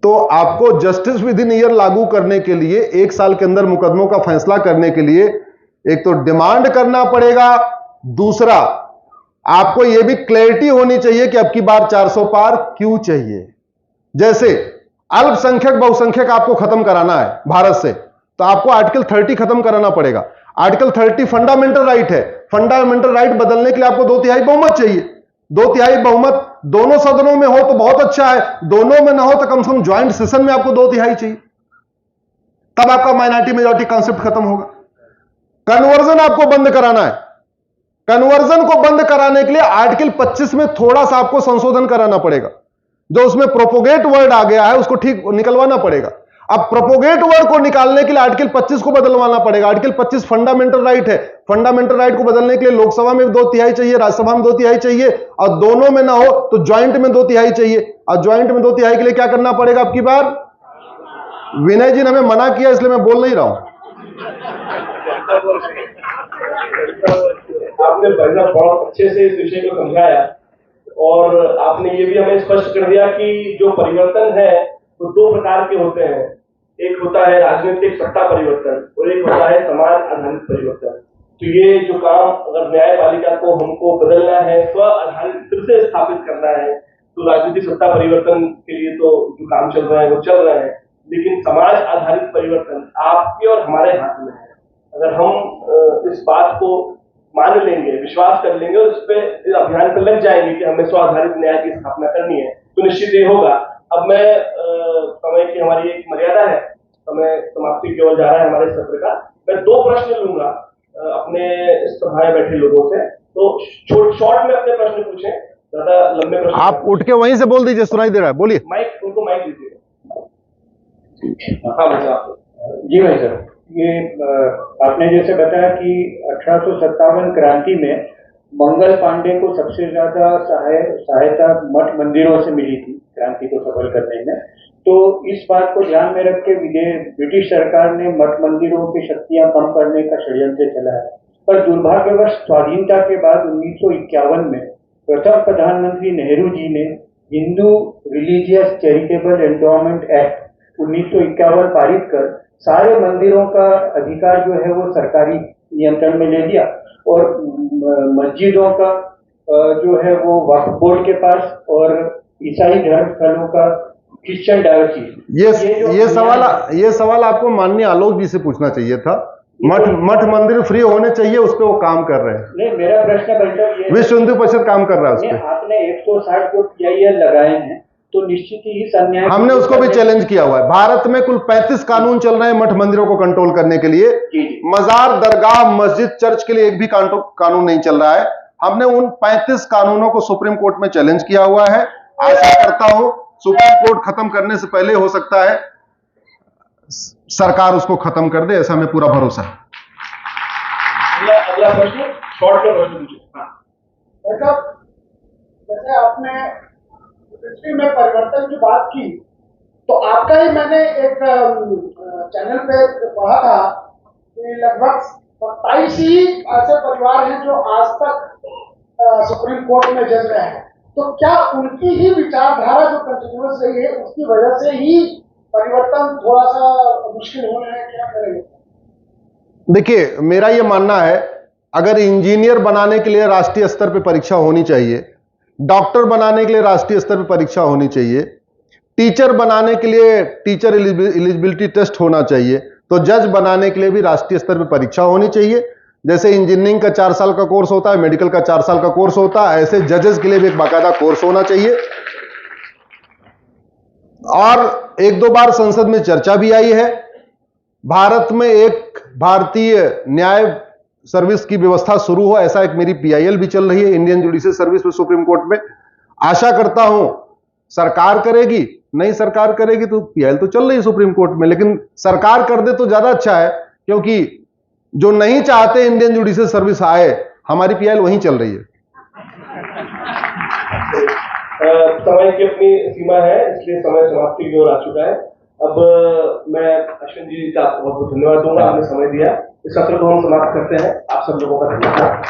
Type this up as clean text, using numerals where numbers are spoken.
तो आपको justice with in year लागू करने के लिए 1 साल के अंदर मुकदमों का फैसला करने के लिए एक तो डिमांड करना पड़ेगा, दूसरा आपको यह भी क्लैरिटी होनी चाहिए कि अब की बार 400 पार क्यों चाहिए। जैसे अल्पसंख्यक बहुसंख्यक आपको खत्म कराना है भारत से, तो आपको आर्टिकल 30 खत्म कराना पड़ेगा। आर्टिकल 30 फंडामेंटल राइट है, फंडामेंटल राइट बदलने के लिए आपको 2/3 बहुमत चाहिए। 2/3 बहुमत दोनों सदनों में हो तो बहुत अच्छा है, दोनों में ना हो तो कम से कम ज्वाइंट सेशन में आपको 2/3 चाहिए, तब आपका माइनॉरिटी मेजॉरिटी कॉन्सेप्ट खत्म होगा। कन्वर्जन आपको बंद कराना है, कन्वर्जन को बंद कराने के लिए आर्टिकल 25 में थोड़ा सा आपको संशोधन कराना पड़ेगा। जो उसमें प्रोपोगेट वर्ड आ गया है उसको ठीक निकलवाना पड़ेगा। अब प्रोपोगेट वर्ड को निकालने के लिए आर्टिकल 25 को बदलवाना पड़ेगा। आर्टिकल 25 फंडामेंटल राइट है, फंडामेंटल राइट को बदलने के लिए लोकसभा में 2/3 चाहिए, राज्यसभा में 2/3 चाहिए, और दोनों में ना हो तो ज्वाइंट में 2/3 चाहिए। और ज्वाइंट में 2/3 के लिए क्या करना पड़ेगा अब की बार? विनय जी ने हमें मना किया इसलिए मैं बोल नहीं रहा हूं। आपने बहुत अच्छे से इस विषय को समझाया और आपने ये भी हमें स्पष्ट कर दिया कि जो परिवर्तन है वो 2 प्रकार के होते हैं। एक होता है राजनीतिक सत्ता परिवर्तन और एक होता है समाज आधारित परिवर्तन। तो ये जो काम अगर न्यायपालिका को हमको बदलना है, स्व आधारित फिर से स्थापित करना है, तो राजनीतिक सत्ता परिवर्तन के लिए तो जो काम चल रहा है वो चल रहा है, लेकिन समाज आधारित परिवर्तन आपके और हमारे हाथ में है। अगर हम इस बात को मान लेंगे, विश्वास कर लेंगे और इस पे अभियान पर लग जाएंगे कि हमें स्व आधारित न्याय की स्थापना करनी है, तो निश्चित ये होगा। अब मैं समय की हमारी एक मर्यादा है, समय समाप्ति की ओर जा रहा है हमारे सत्र का। मैं 2 प्रश्न लूंगा अपने सभाए बैठे लोगों से, तो शॉर्ट में अपने प्रश्न पूछें, ज्यादा लंबे प्रश्न आप उठ के वहीं से बोल दीजिए, सुनाई दे रहा है, बोलिए। माइक, उनको माइक दीजिए। हाँ भाई साहब। जी भाई सर, ये आपने जैसे बताया कि 1857 क्रांति में मंगल पांडे को सबसे ज्यादा सहायता मठ मंदिरों से मिली थी क्रांति को सफल करने में। तो इस बात को ध्यान में रख के ब्रिटिश सरकार ने मठ मंदिरों की शक्तियां कम करने का षड्यंत्र चलाया, पर दुर्भाग्यवश स्वाधीनता के बाद 1951 में प्रथम प्रधानमंत्री नेहरू जी ने Hindu religious charitable endowment act 1951 पारित कर सारे मंदिरों का अधिकार जो है वो सरकारी नियंत्रण में ले लिया और मस्जिदों का जो है वो वक्फ बोर्ड के पास और ईसाई धर्म स्थलों का क्रिश्चियन डायोसिस। ये सवाल आपको माननीय आलोक जी से पूछना चाहिए था। मठ मंदिर फ्री होने चाहिए, उस पर वो काम कर रहे हैं। नहीं, मेरा प्रश्न बल्कि विश्व हिंदू परिषद काम कर रहा है उस पर। आपने 160 जो PIL लगाए हैं तो निश्चित ही इस अन्याय हमने उसको भी चैलेंज किया हुआ है। भारत में कुल 35 कानून चल रहे हैं मठ मंदिरों को कंट्रोल करने के लिए। मजार, दरगाह, मस्जिद, चर्च के लिए एक भी कानून नहीं चल रहा है। हमने उन 35 कानूनों को सुप्रीम कोर्ट में चैलेंज किया हुआ है। आशा करता हूं सुप्रीम कोर्ट खत्म करने से पहले हो सकता है सरकार उसको खत्म कर दे, ऐसा हमें पूरा भरोसा है। अगला प्रश्न शॉर्ट में प्रश्न पूछिए। जैसे आपने हिस्ट्री में परिवर्तन की बात की, तो आपका ही मैंने एक चैनल पे पढ़ा था कि लगभग 27 ही ऐसे परिवार हैं जो आज तक सुप्रीम कोर्ट में जज रहे हैं। तो क्या उनकी ही विचारधारा जो कंटिन्यूअस रही है उसकी वजह से ही परिवर्तन थोड़ा सा मुश्किल हो रहा है, क्या करेंगे? देखिए, मेरा यह मानना है, अगर इंजीनियर बनाने के लिए राष्ट्रीय स्तर पर परीक्षा होनी चाहिए, डॉक्टर बनाने के लिए राष्ट्रीय स्तर पर परीक्षा होनी चाहिए, टीचर बनाने के लिए टीचर एलिजिबिलिटी टेस्ट होना चाहिए, तो जज बनाने के लिए भी राष्ट्रीय स्तर पर परीक्षा होनी चाहिए। जैसे इंजीनियरिंग का 4 साल का कोर्स होता है, मेडिकल का 4 साल का कोर्स होता है, ऐसे जजेस के लिए भी एक बाकायदा कोर्स होना चाहिए। और 1-2 बार संसद में चर्चा भी आई है। भारत में एक भारतीय न्याय सर्विस की व्यवस्था शुरू हो, ऐसा एक मेरी PIL भी चल रही है, इंडियन जुडिशियल सर्विस में सुप्रीम कोर्ट में। आशा करता हूं सरकार करेगी, नहीं सरकार करेगी तो PIL तो चल रही है सुप्रीम कोर्ट में, लेकिन सरकार कर दे तो ज्यादा अच्छा है, क्योंकि जो नहीं चाहते इंडियन जुडिशियल सर्विस आए, हमारी PIL वहीं चल रही है। समय की अपनी सीमा है, इसलिए समय समाप्ति की ओर आ चुका है। अब मैं अश्विन जी का बहुत बहुत धन्यवाद दूंगा, आपने समय दिया। इस सत्र को हम समाप्त करते हैं। आप सब लोगों का धन्यवाद।